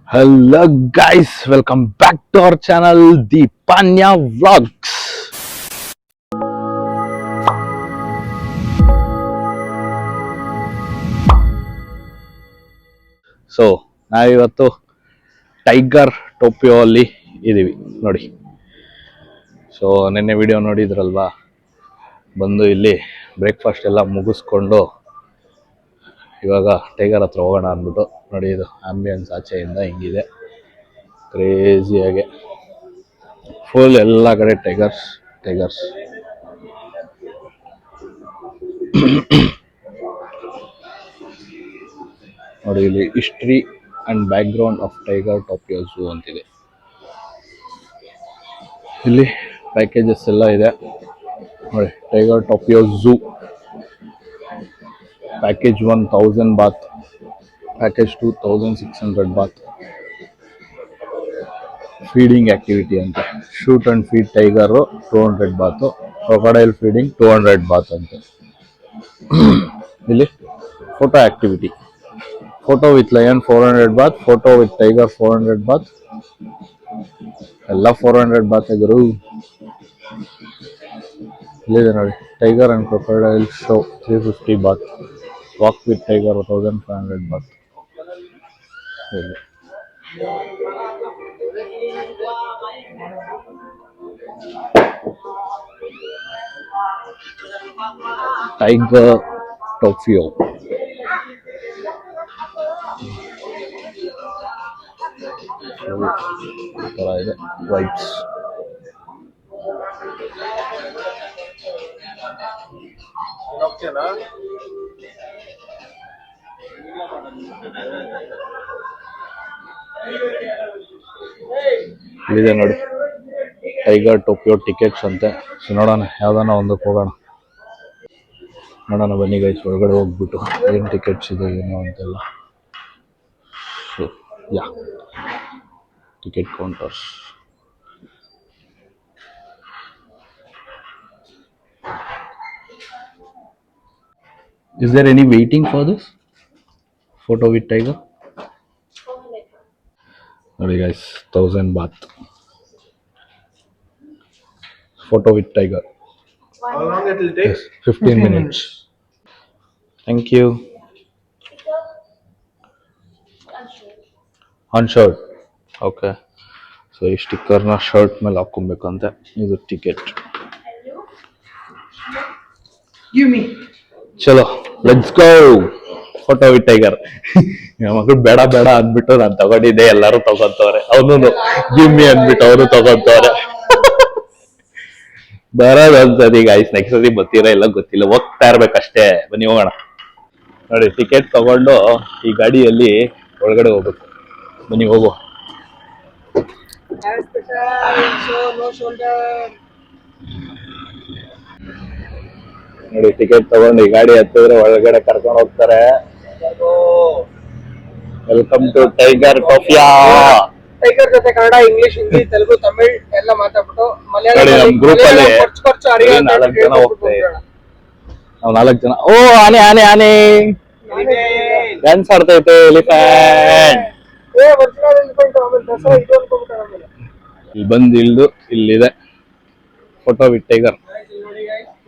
Hello guys, welcome back to our channel, the Panya Vlogs. So ನಾವಿವತ್ತು tiger ಟೋಪಿಯೋ ಅಲ್ಲಿ ಇದೀವಿ ನೋಡಿ. ಸೊ ನಿನ್ನೆ ವಿಡಿಯೋ ನೋಡಿದ್ರಲ್ವಾ, ಬಂದು ಇಲ್ಲಿ ಬ್ರೇಕ್ಫಾಸ್ಟ್ ಎಲ್ಲ ಮುಗಿಸ್ಕೊಂಡು ಇವಾಗ ಟೈಗರ್ ಹತ್ರ ಹೋಗೋಣ ಅಂದ್ಬಿಟ್ಟು ನೋಡಿ. ಇದು ಆಂಬಿಯನ್ಸ್ ಆಚೆಯಿಂದ ಹಿಂಗಿದೆ, ಕ್ರೇಜಿಯಾಗೆ ಫುಲ್ ಎಲ್ಲ ಕಡೆ ಟೈಗರ್ಸ್ ಟೈಗರ್ಸ್. ನೋಡಿ ಇಲ್ಲಿ history and background of tiger Topia zoo ಅಂತಿದೆ. ಇಲ್ಲಿ ಪ್ಯಾಕೇಜಸ್ ಎಲ್ಲ ಇದೆ ನೋಡಿ. Tiger Topia zoo package 1000 baht, package 2600 baht. Feeding activity ಅಂತ, shoot and feed tiger 200 baht, crocodile feeding 200 baht ಅಂತ. ಇಲ್ಲಿ photo activity, photo with lion 400 baht, photo with tiger 400 baht, ಎಲ್ಲ 400 baht ಗುರು. ಇಲ್ಲಿದೆ ನೋಡಿ, tiger and crocodile show 350 baht, walk with tiger 1500 Baat. Tiger ಟೋಪಿಯೋ ತರ ಇದೆ vibes. ಇಲ್ಲಿದೆ ನೋಡಿ ಟೈಗರ್ ಟೋಪಿಯೋ ಟಿಕೆಟ್ಸ್ ಅಂತೆ. ಸೊ ನೋಡೋಣ ಯಾವ್ದಾನ ಒಂದಕ್ಕೆ ಹೋಗೋಣ, ನೋಡೋಣ ಬನ್ನಿ ಗೈಸ್. ಒಳಗಡೆ ಹೋಗ್ಬಿಟ್ಟು ಏನು ಟಿಕೆಟ್ಸ್ ಇದೆ ಏನೋ ಅಂತೆಲ್ಲ. So yeah ticket counters. Is there any waiting for this photo with tiger? ನೋಡಿ guys, 1000 baht photo with tiger. How long it will take? Yes, 15 minutes. Thank you. On shirt. Okay. So ಈ ಸ್ಟಿಕ್ಕರ್ನ shirt ಮೇಲೆ ಹಾಕೊಬೇಕಂತೆ. ಇದು ticket. ಚಲೋ let's go. Photo with tiger. ಮಕ್ಕಳು ಬೇಡ ಬೇಡ ಅಂದ್ಬಿಟ್ಟು ನಾನು ತಗೊಂಡಿದ್ದೆ, ಎಲ್ಲರೂ ತಗೊಂತವ್ರೆ. ಅವನು ಗಿವ್ ಮಿ ಅಂದ್ಬಿಟ್ಟು ಅವರು ತಗೊಂತವ್ರೆ. ಬರೋದು ಒಂದ್ಸತಿ ಗಾಯ್ಸ್, ನೆಕ್ಸ್ಟ್ ಸತಿ ಬರ್ತೀರಾ ಇಲ್ಲ ಗೊತ್ತಿಲ್ಲ, ಹೋಗ್ತಾ ಇರ್ಬೇಕಷ್ಟೇ. ಬನ್ನಿ ಹೋಗೋಣ. ನೋಡಿ ಟಿಕೆಟ್ ತಗೊಂಡು ಈ ಗಾಡಿಯಲ್ಲಿ ಒಳಗಡೆ ಹೋಗ್ಬೇಕು. ಬನ್ನಿ ಹೋಗುವ. ನೋಡಿ ಟಿಕೆಟ್ ತಗೊಂಡು ಈ ಗಾಡಿ ಹತ್ತಿದ್ರೆ ಒಳಗಡೆ ಕರ್ಕೊಂಡು ಹೋಗ್ತಾರೆ. Welcome to tiger Topia. Tiger ಜೊತೆ ಕನ್ನಡ, ಇಂಗ್ಲಿಷ್, ಹಿಂದಿ, ತೆಲುಗು, ತಮಿಳ್ ಎಲ್ಲ ಮಾತಾಡ್ಬಿಟ್ಟು ನೋಡಿ ನಮ್ಮ ಗ್ರೂಪ್ ಅಲ್ಲಿ 4 ಜನ ಹೋಗ್ತೇವೆ ನಾವು. 4 ಜನ. ಓ ಆನೆ ಆನೆ ಆನೆ ಡ್ಯಾನ್ಸ್ ಆಡ್ತೈತೆ ಎಲಿಫೆಂಟ್. ಇಲ್ಲಿ ಬಂದು ಇಳ್ದು ಇಲ್ಲಿದೆ ಫೋಟೋ ವಿತ್ ಟೈಗರ್.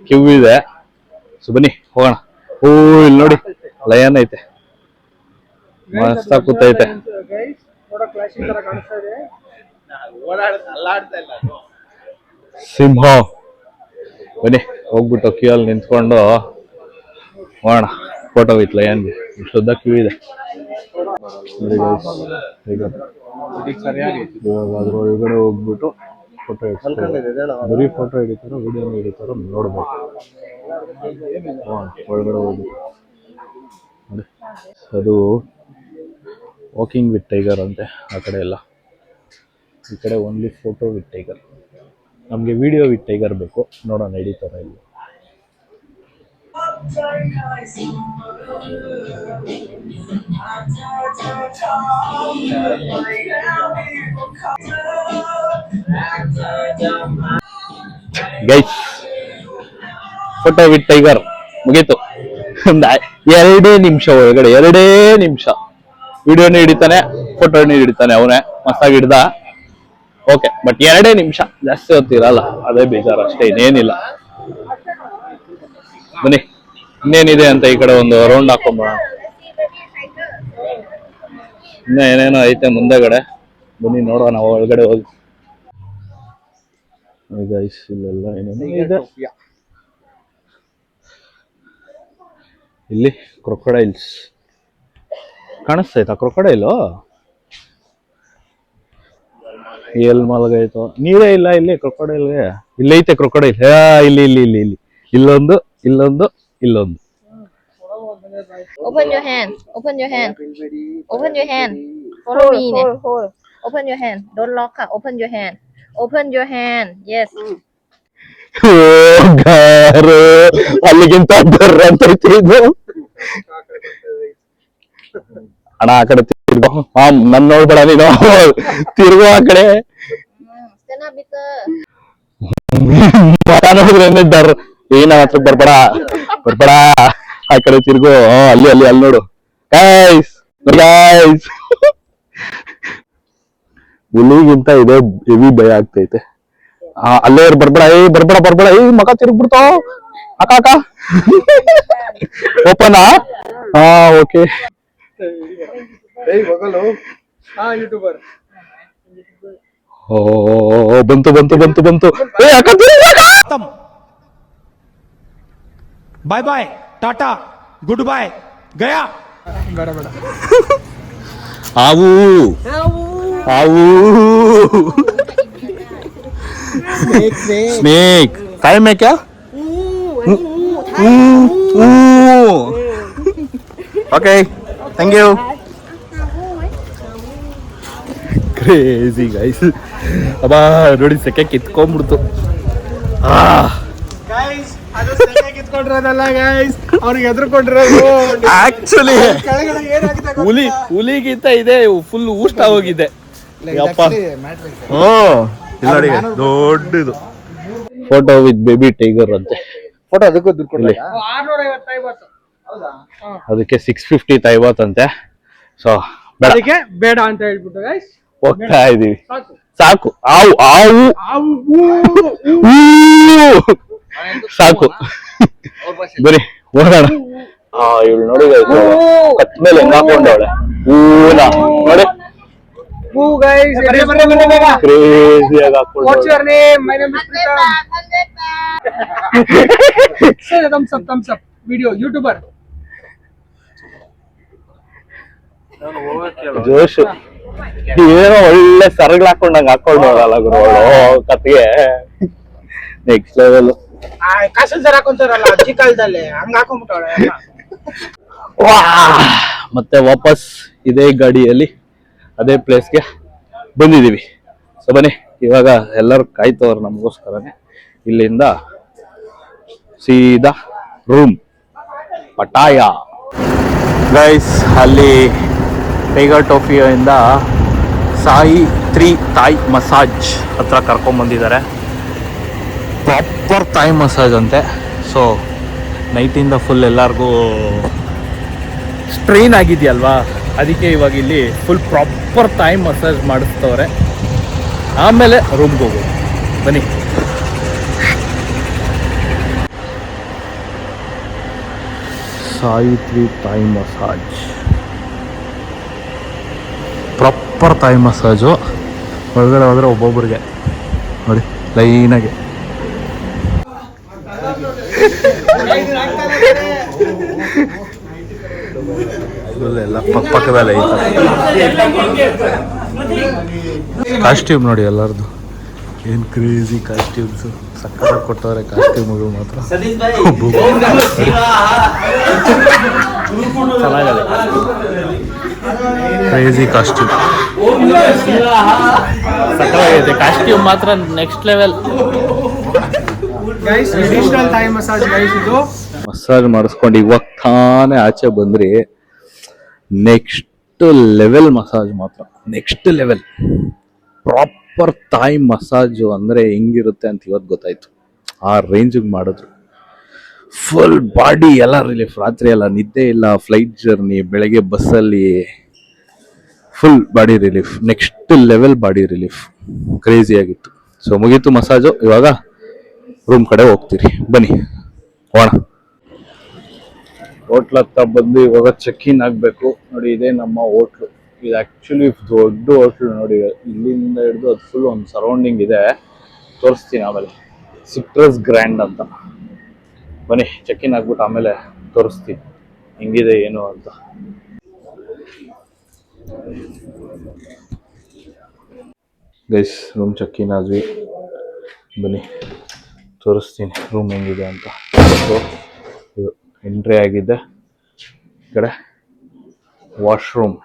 ಕ್ಯೂ ಇದೆ. ಸೊ ಬನ್ನಿ ಹೋಗೋಣ. ಓ ಇಲ್ಲಿ ನೋಡಿ ಲಯನ್ ಐತೆ, ಮಸ್ತ್ ಕೂತೈತೆ. ಸಿಂಹ. ಬನ್ನಿ ಹೋಗ್ಬಿಟ್ಟು ಕ್ಯೂ ಅಲ್ಲಿ ನಿಂತ್ಕೊಂಡು ಹೋಗೋಣ ಫೋಟೋ ವಿತ್ ಲಯನ್. ಇಷ್ಟುದ್ದ ಕ್ಯೂ ಇದೆ. ಇವಾಗ ಅದ್ರ ಒಳಗಡೆ ಹೋಗ್ಬಿಟ್ಟು ಫೋಟೋ ಹಿಡಿಸ್ತಾರೆ. ಬರೀ ಫೋಟೋ ಹಿಡಿತಾರೋ ವಿಡಿಯೋನ ಹಿಡಿತಾರೋ ನೋಡ್ಬೇಕು. ಒಳಗಡೆ ಹೋಗ್ಬಿಟ್ಟು ನೋಡಿ, ಅದು ವಾಕಿಂಗ್ ವಿತ್ ಟೈಗರ್ ಅಂತೆ. ಆ ಕಡೆ ಎಲ್ಲ, ಈ ಕಡೆ ಓನ್ಲಿ ಫೋಟೋ ವಿತ್ ಟೈಗರ್. ನಮಗೆ ವಿಡಿಯೋ ವಿತ್ ಟೈಗರ್ ಬೇಕು. ನೋಡೋಣ ಹಿಡಿತಾರ ಇಲ್ಲಿ. ಗೈಸ್ ಫೋಟೋ ವಿತ್ ಟೈಗರ್ ಮುಗೀತು. 2 ನಿಮಿಷ ಒಳಗಡೆ, 2 ನಿಮಿಷ ವಿಡಿಯೋನೇ ಹಿಡಿತಾನೆ, ಫೋಟೋ ಹಿಡಿತಾನೆ ಅವನೇ ಮಸ್ತಾಗಿ ಹಿಡ್ದ. ಓಕೆ, ಬಟ್ 2 ನಿಮಿಷ, ಜಾಸ್ತಿ ಹೊತ್ತಿರಲ್ಲ, ಅದೇ ಬೇಜಾರು ಅಷ್ಟೇ, ಇನ್ನೇನಿಲ್ಲ. ಬನ್ನಿ, ಇನ್ನೇನಿದೆ ಅಂತ ಈ ಕಡೆ ಒಂದು ರೌಂಡ್ ಹಾಕೊಂಬೋಣ. ಇನ್ನ ಏನೇನೋ ಐತೆ ಮುಂದೆಗಡೆ, ಬನ್ನಿ ನೋಡೋಣ ಒಳಗಡೆ ಹೋಗಿ. ಗೈಸ್, ಇಲ್ಲೆಲ್ಲ ಏನೇನೋ ಇದೆ. ಇಲ್ಲಿ ಕ್ರೊಕೊಡೈಲ್ಸ್ ಕಾಣಿಸ್ತೈತಾ? ಕ್ರೊಕೊಡೈಲು ಎಲ್ ಮಲಗೈತೋ? ನೀರೇ ಇಲ್ಲ ಇಲ್ಲಿ ಕ್ರೊಕೊಡೈಲ್ಗೆ. ಇಲ್ಲೈತೆ ಕ್ರೊಕೊಡೈಲ್. ಇಲ್ಲಿ ಇಲ್ಲಿ ಇಲ್ಲಿ ಇಲ್ಲಿ ಇಲ್ಲೊಂದು, ಇಲ್ಲೊಂದು, ಇಲ್ಲೊಂದು. Open your hand. Open your hand. Open your hand. Follow me. Hold. Open your hand. Don't lock her. Open your hand. Open your hand. Yes. ಗಾರು ಅಲ್ಲಿಗಿಂತ ಬರ್ರ ಅಂತ ಇದು. ಅಣ್ಣ ಆ ಕಡೆ ತಿರ್ಗೋ. ನನ್ ನೋಡ್ಬೇಡ ನೀನು, ತಿರ್ಗೋ ಆ ಕಡೆ. Stand up, Peter. ಮರ ನೋಡಿದ್ರೆ ಡರ್. ಏನ ಹತ್ರ ಬರ್ಬೇಡ, ಬರ್ಬೇಡ. ಆ ಕಡೆ ತಿರ್ಗೋ. ಅಲ್ಲಿ ಅಲ್ಲಿ ಅಲ್ಲಿ ನೋಡು. ಗೈಸ್ ಗೈಸ್, ಹುಲಿಗಿಂತ ಇದೆ ಹೆವಿ ಭಯ ಆಗ್ತೈತೆ. ಅಲ್ಲೇ ಬರ್ಬೇಡ, ಬರ್ಬೇಡ ಬರ್ಬೇಡ. ಮಗ ತಿರ್ಗ್ಬಿಡ್ತಾವ. ಅಕ್ಕ ಅಕ್ಕ ಓಪನಾ? ಹಾ, ಓಕೆ. ಯೂಟ್ಯೂಬರ್. ಓ ಬಂತು ಬಂತು ಬಂತು ಬಂತು. ಅಕ್ಕ bye bye tata good bye गया ಬೇಡ ಬೇಡ. ಹಾವು ಹಾವು ಸ್ನೇಕ್ ಕಾಯಿ ಮೇಕ. Okay, thank you. Crazy guys. ಅಬ್ಬಾ ನೋಡಿ, ಸೆಕೆ ಕಿತ್ಕೊಂಡ್ಬಿಡ್ತು. ಗೈಸ್, ಅದು ಸೆಕೆ ಕಿತ್ಕೊಂಡಿರೋದಲ್ಲ ಗೈಸ್, ಅವ್ರಿಗೆ ಎದುರುಕೊಂಡಿರೋದು. ಆಕ್ಚುಲಿ ಕೆಳಗಡೆ ಏನಾಗಿದೆ ಹುಲಿಗಿಂತ ಇದೆ ಫುಲ್ ಊಷ್ಟ ಹೋಗಿದೆ. ಯಪ್ಪ. ನೋಡಿ, ದೊಡ್ಡದು ಫೋಟೋ ವಿತ್ ಬೇಬಿ ಟೈಗರ್ ಅಂತೆ. ಫೋಟೋ ಅದಕ್ಕೂ ದುಡ್ಡು ಕೊಡಲಿ. ಅದಕ್ಕೆ 650 50 ಅಂತೆ. ಸೊ ಅದಕ್ಕೆ ಬೇಡ ಅಂತ ಹೇಳ್ಬಿಟ್ಟು ಗೈಸ್ ಹೋಗ್ತಾ ಇದೀವಿ. ಸಾಕು. ಆವು ಆವು ಸಾಕು. ಬರೀ ಹೋಗೋಣ. ಇವಳು ನೋಡಿ ಕತ್ ಮೇಲೆ ಹೆಂಗ್ ಹಾಕೊಂಡವಳೆ ಹೂನ ನೋಡಿ. ಗೈಸ್, ಕ್ರೇಜಿಯಾಗಿ ಹಾಕೊಂಡು. What's your name? My name is Pritam. Say thumbs up video youtuber. ಜೋಶು ಏನೋ ಒಳ್ಳೆ ಸರಗಳು ಹಾಕೊಂಡಂಗ ಹಾಕೊಂಡವಲ್ಲ ಗುರುಗಳು ಕತ್ತಿಗೆ. Next level. ಕಾಸಲ್ ಸರ್ ಹಾಕೊಂತಾರಲ್ಲ ಅಜ್ಜಿ ಕಾಲದಲ್ಲಿ, ಹಂಗ ಹಾಕೊಂಡ್ಬಿಟ್ಟವಳೆ. ಮತ್ತೆ ವಾಪಸ್ ಇದೇ ಗಾಡಿಯಲ್ಲಿ ಅದೇ ಪ್ಲೇಸ್ಗೆ ಬಂದಿದೀವಿ. ಸೊ ಬನ್ನಿ, ಇವಾಗ ಎಲ್ಲರೂ ಕಾಯ್ತವ್ರು ನಮಗೋಸ್ಕರನೇ. ಇಲ್ಲಿಂದ ಸೀದಾ ರೂಮ್ ಪಟಾಯ. ಗೈಸ್, ಅಲ್ಲಿ ಟೈಗರ್ ಟೋಫಿಯಿಂದ ಸಾಯಿ 3 ತಾಯಿ ಮಸಾಜ್ ಹತ್ರ ಕರ್ಕೊಂಡ್ಬಂದಿದ್ದಾರೆ. ಪ್ರಾಪರ್ ತಾಯಿ ಮಸಾಜ್ ಅಂತೆ. ಸೊ ನೈಟಿಂದ ಫುಲ್ ಎಲ್ಲರಿಗೂ ಸ್ಟ್ರೈನ್ ಆಗಿದೆಯಲ್ವಾ, ಅದಕ್ಕೆ ಇವಾಗ ಇಲ್ಲಿ ಫುಲ್ ಪ್ರಾಪರ್ ತಾಯಿ ಮಸಾಜ್ ಮಾಡಿಸ್ತವ್ರೆ. ಆಮೇಲೆ ರೂಮ್ಗೆ ಹೋಗೋದು. ಬನ್ನಿ. ಸಾಯಿ 3 ತಾಯಿ ಮಸಾಜ್, ಪ್ರಾಪರ್ ತಾಯಿ ಮಸಾಜು. ಒಳಗಡೆ ಹೋದರೆ ಒಬ್ಬೊಬ್ಬರಿಗೆ ನೋಡಿ ಲೈನಾಗೆ. ಎಲ್ಲ ಪಕ್ಕದಲ್ಲೇ ಐತೆ. ಕಾಸ್ಟ್ಯೂಮ್ ನೋಡಿ ಎಲ್ಲರದು, ಏನು ಕ್ರೇಜಿ ಕಾಸ್ಟ್ಯೂಮ್ಸ್. ಸಕ್ಕತ್ತಾಗಿ ಕೊಟ್ಟವ್ರೆ ಕಾಸ್ಟ್ಯೂಮ್ಗಳು ಮಾತ್ರ. ಚೆನ್ನಾಗಿದೆ, ಕ್ರೇಜಿ ಕಾಸ್ಟ್ಯೂಮ್. ಸಕ್ಕತ್ತಾಗೈತೆ ಕಾಸ್ಟ್ಯೂಮ್ ಮಾತ್ರ, next level. Guys, traditional Thai massage guys ಇದು. ಮಸಾಜ್ ಮಾಡಿಸ್ಕೊಂಡು ಇವಾಗ ತಾನೇ ಆಚೆ ಬಂದ್ರಿ. ನೆಕ್ಸ್ಟ್ ಲೆವೆಲ್ ಮಸಾಜ್ ಮಾತ್ರ, ನೆಕ್ಸ್ಟ್ ಲೆವೆಲ್. ಪ್ರಾಪರ್ ತಾಯಿ ಮಸಾಜು ಅಂದರೆ ಹೆಂಗಿರುತ್ತೆ ಅಂತ ಇವತ್ತು ಗೊತ್ತಾಯ್ತು. ಆ ರೇಂಜಿಗೆ ಮಾಡಿದ್ರು. ಫುಲ್ ಬಾಡಿ ಎಲ್ಲ ರಿಲೀಫ್. ರಾತ್ರಿ ಎಲ್ಲ ನಿದ್ದೆ ಇಲ್ಲ, ಫ್ಲೈಟ್ ಜರ್ನಿ, ಬೆಳಗ್ಗೆ ಬಸ್ಸಲ್ಲಿ full body relief, next level body relief, crazy ಆಗಿತ್ತು. ಸೊ ಮುಗೀತು ಮಸಾಜು, ಇವಾಗ ರೂಮ್ ಕಡೆ ಹೋಗ್ತೀರಿ, ಬನ್ನಿ ಹೋಗೋಣ. ಹೋಟ್ಲ್ ಹತ್ರ ಬಂದು ಇವಾಗ ಚೆಕ್ ಇನ್ ಆಗಬೇಕು. ನೋಡಿ ಇದೇ ನಮ್ಮ ಹೋಟ್ಲು. ಇದು ಆ್ಯಕ್ಚುಲಿ ದೊಡ್ಡ ಹೋಟ್ಲು ನೋಡಿ, ಇಲ್ಲಿಂದ ಹಿಡಿದು ಅದು ಫುಲ್ ಒಂದು ಸರೌಂಡಿಂಗ್ ಇದೆ, ತೋರಿಸ್ತೀನಿ ಆಮೇಲೆ. ಸಿಟ್ರಸ್ ಗ್ರ್ಯಾಂಡ್ ಅಂತ. ಬನ್ನಿ ಚೆಕ್ ಇನ್ ಆಗ್ಬಿಟ್ಟು ಆಮೇಲೆ ತೋರಿಸ್ತೀನಿ ಹೆಂಗಿದೆ ಏನು ಅಂತ. ಗೈಸ್ ರೂಮ್ ಚೆಕ್ ಇನ್ ಆದ್ವಿ, ಬನ್ನಿ ತೋರಿಸ್ತೀನಿ ರೂಮ್ ಹೆಂಗಿದೆ ಅಂತ. ಸೊ ಇದು ಎಂಟ್ರಿ ಆಗಿದೆ, ಈ ಕಡೆ ವಾಶ್ರೂಮ್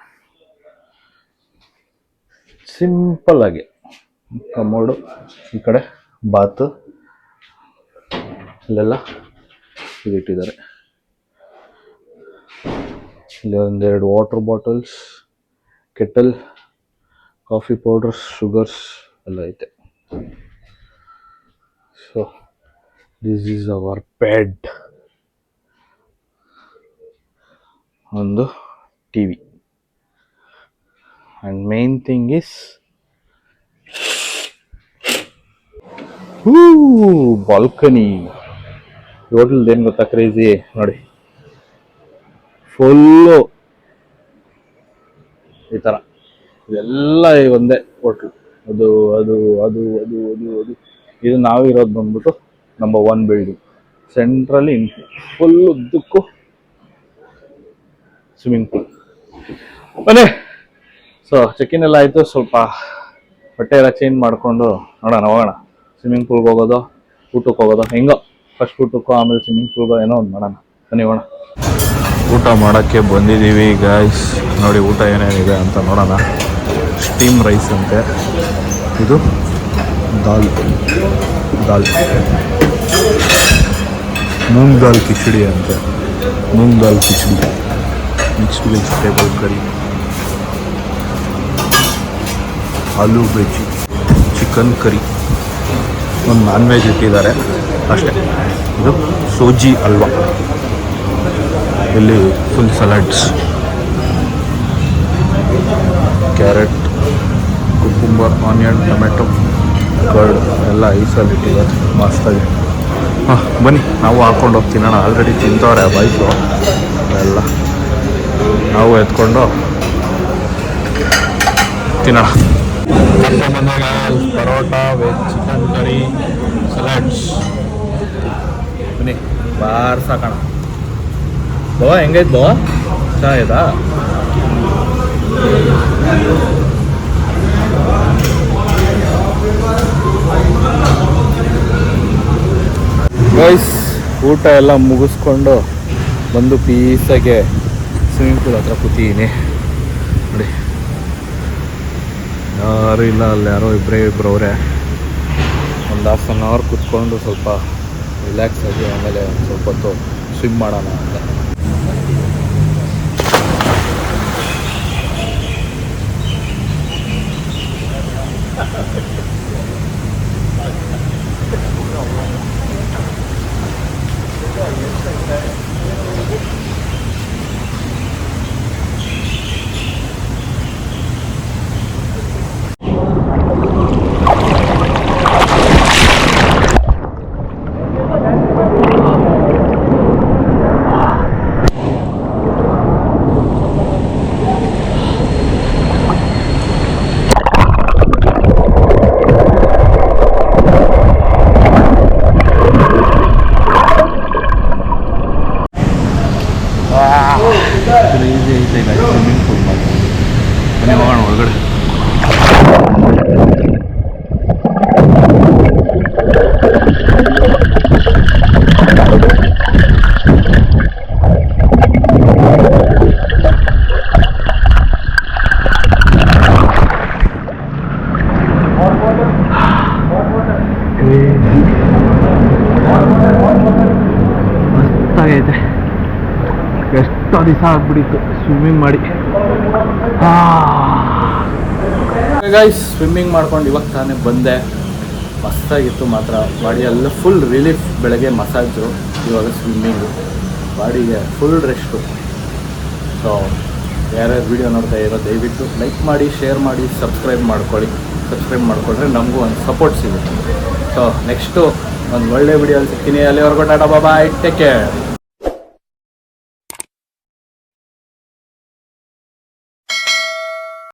ಸಿಂಪಲ್ ಆಗಿ, ಕಮೋಡು, ಈ ಕಡೆ ಬಾತ್, ಇಲ್ಲೆಲ್ಲ ಇಟ್ಟಿದ್ದಾರೆ. ಇಲ್ಲಿ ಒಂದೆರಡು water bottles, kettle, coffee powders, sugars ಎಲ್ಲ ಐತೆ. So this is our bed. ಒಂದು TV and main thing is balcony. Hotel ಏನ್ ಗೊತ್ತಾ ಕ್ರೇಜಿ ನೋಡಿ, ಫುಲ್ಲು ಈ ತರ ಇದೆಲ್ಲ ಒಂದೇ ಹೋಟ್ಲು. ಅದು ಅದು ಅದು ಅದು ಅದು ಅದು ಇದು ನಾವಿರೋದು ಬಂದ್ಬಿಟ್ಟು ನಂಬರ್ 1 ಬಿಲ್ಡಿಂಗ್, ಸೆಂಟ್ರಲ್ಲಿ ಫುಲ್ ಉದ್ದಕ್ಕೂ ಸ್ವಿಮ್ಮಿಂಗ್ ಪೂಲ್. ಬನ್ನಿ. ಸೊ ಚೆಕ್ ಇನ್ ಎಲ್ಲ ಆಯಿತು, ಸ್ವಲ್ಪ ಬಟ್ಟೆ ಎಲ್ಲ ಚೇಂಜ್ ಮಾಡಿಕೊಂಡು ನೋಡೋಣ, ಹೋಗೋಣ ಸ್ವಿಮ್ಮಿಂಗ್ ಪೂಲ್ಗೆ ಹೋಗೋದು, ಊಟಕ್ಕೆ ಹೋಗೋದು, ಹೆಂಗೋ ಫಸ್ಟ್ ಊಟಕ್ಕೋ ಆಮೇಲೆ ಸ್ವಿಮ್ಮಿಂಗ್ ಪೂಲ್ಗೋ ಏನೋ ಒಂದು ಮಾಡೋಣ. ಬನ್ನಿ ಹೋಗೋಣ. ಊಟ ಮಾಡೋಕ್ಕೆ ಬಂದಿದ್ದೀವಿ ಗಾಯ್ಸ್. ನೋಡಿ ಊಟ ಏನೇನಿದೆ ಅಂತ ನೋಡೋಣ. ಸ್ಟೀಮ್ ರೈಸ್ ಅಂತೆ, ಇದು ದಾಲ್ ಮೂಂಗ್ ದಾಲ್ ಕಿಚಡಿ ಅಂತೆ, ಮೂಂಗ್ ದಾಲ್ ಕಿಚಡಿ, ಮಿಕ್ಸ್ಡ್ ವೆಜಿಟೇಬಲ್ ಕರಿ, ಆಲೂ ವೆಜಿ, ಚಿಕನ್ ಕರಿ, ಒಂದು ನಾನ್ ವೆಜ್ ಇಟ್ಟಿದ್ದಾರೆ ಅಷ್ಟೇ. ಇದು ಸೋಜಿ ಹಲ್ವಾ, ಇಲ್ಲಿ full salads, carrot, cucumber, onion, tomato, curd ಎಲ್ಲ ಐಸಲ್ಲಿ ಇಟ್ಟಿದ್ದಾರೆ ಮಸ್ತಾಗಿ. ಬನ್ನಿ ನಾವು ಹಾಕ್ಕೊಂಡು ಹೋಗಿ ತಿನ್ನೋಣ. ಆಲ್ರೆಡಿ ತಿಂತವ್ರೆ ಬಾಯ್ಸು ಎಲ್ಲ, ನಾವು ಎತ್ಕೊಂಡು ತಿನ್ನೋಣ. Parotta, veg, chicken curry, salads. ಬನ್ನಿ ಬಾರ್ ಸಾಕೋಣ. ಬಾವಾ ಹೆಂಗೈತೆ ಬಾವಾ, ಚೆನ್ನಾಗಿದಾ? ಗೈಸ್ ಊಟ ಎಲ್ಲ ಮುಗಿಸ್ಕೊಂಡು ಬಂದು ಪೀಸಾಗೆ ಸ್ವಿಮ್ಮಿಂಗ್ ಪೂಲ್ ಹತ್ರ ಕೂತಿದ್ದೀನಿ. ನೋಡಿ ಯಾರು ಇಲ್ಲ, ಅಲ್ಲಿ ಯಾರೋ ಇಬ್ಬರು ಅವರೇ. ಒಂದು ½ ಕೂತ್ಕೊಂಡು ಸ್ವಲ್ಪ ರಿಲ್ಯಾಕ್ಸ್ ಆಗಿ ಆಮೇಲೆ ಸ್ವಲ್ಪ ಹೊತ್ತು ಸ್ವಿಮ್ ಮಾಡೋಣ ಅಂತ. ಕ್ರೇಜಿ ಐತೆ ಈಗ ಸ್ವಿಮ್ಮಿಂಗ್ ಪೂಲ್ ಮಾತ್ರ. ಬನ್ನಿ ಹೋಗೋಣ ಒಳಗಡೆ. ಮಸ್ತಾಗೈತೆ. ಎಷ್ಟೋ ದಿವಸ ಆಗ್ಬಿಟ್ಟಿತ್ತು ಸ್ವಿಮ್ಮಿಂಗ್ ಮಾಡಿ. ಗೈಸ್ ಸ್ವಿಮ್ಮಿಂಗ್ ಮಾಡ್ಕೊಂಡು ಇವಾಗ ತಾನೇ ಬಂದೆ. ಮಸ್ತಾಗಿತ್ತು ಮಾತ್ರ, ಬಾಡಿಯೆಲ್ಲ ಫುಲ್ ರಿಲೀಫ್. ಬೆಳಗ್ಗೆ ಮಸಾಜು, ಇವಾಗ ಸ್ವಿಮ್ಮಿಂಗು, ಬಾಡಿಗೆ ಫುಲ್ ರೆಸ್ಟು. ಸೊ ಯಾರ್ಯಾರು ವೀಡಿಯೋ ನೋಡ್ತಾ ಇರೋ ದಯವಿಟ್ಟು ಲೈಕ್ ಮಾಡಿ, ಶೇರ್ ಮಾಡಿ, ಸಬ್ಸ್ಕ್ರೈಬ್ ಮಾಡ್ಕೊಳ್ಳಿ. ಸಬ್ಸ್ಕ್ರೈಬ್ ಮಾಡಿಕೊಂಡ್ರೆ ನಮಗೂ ಒಂದು ಸಪೋರ್ಟ್ ಸಿಗುತ್ತೆ. ಸೊ ನೆಕ್ಸ್ಟು ಒಂದು ಒಳ್ಳೆ ವಿಡಿಯೋ ಸಿಗ್ತೀನಿ. ಅಲ್ಲಿವರೆಗೂ ಟಾಟಾ ಬಾಯ್, ಟೇಕ್ ಕೇರ್.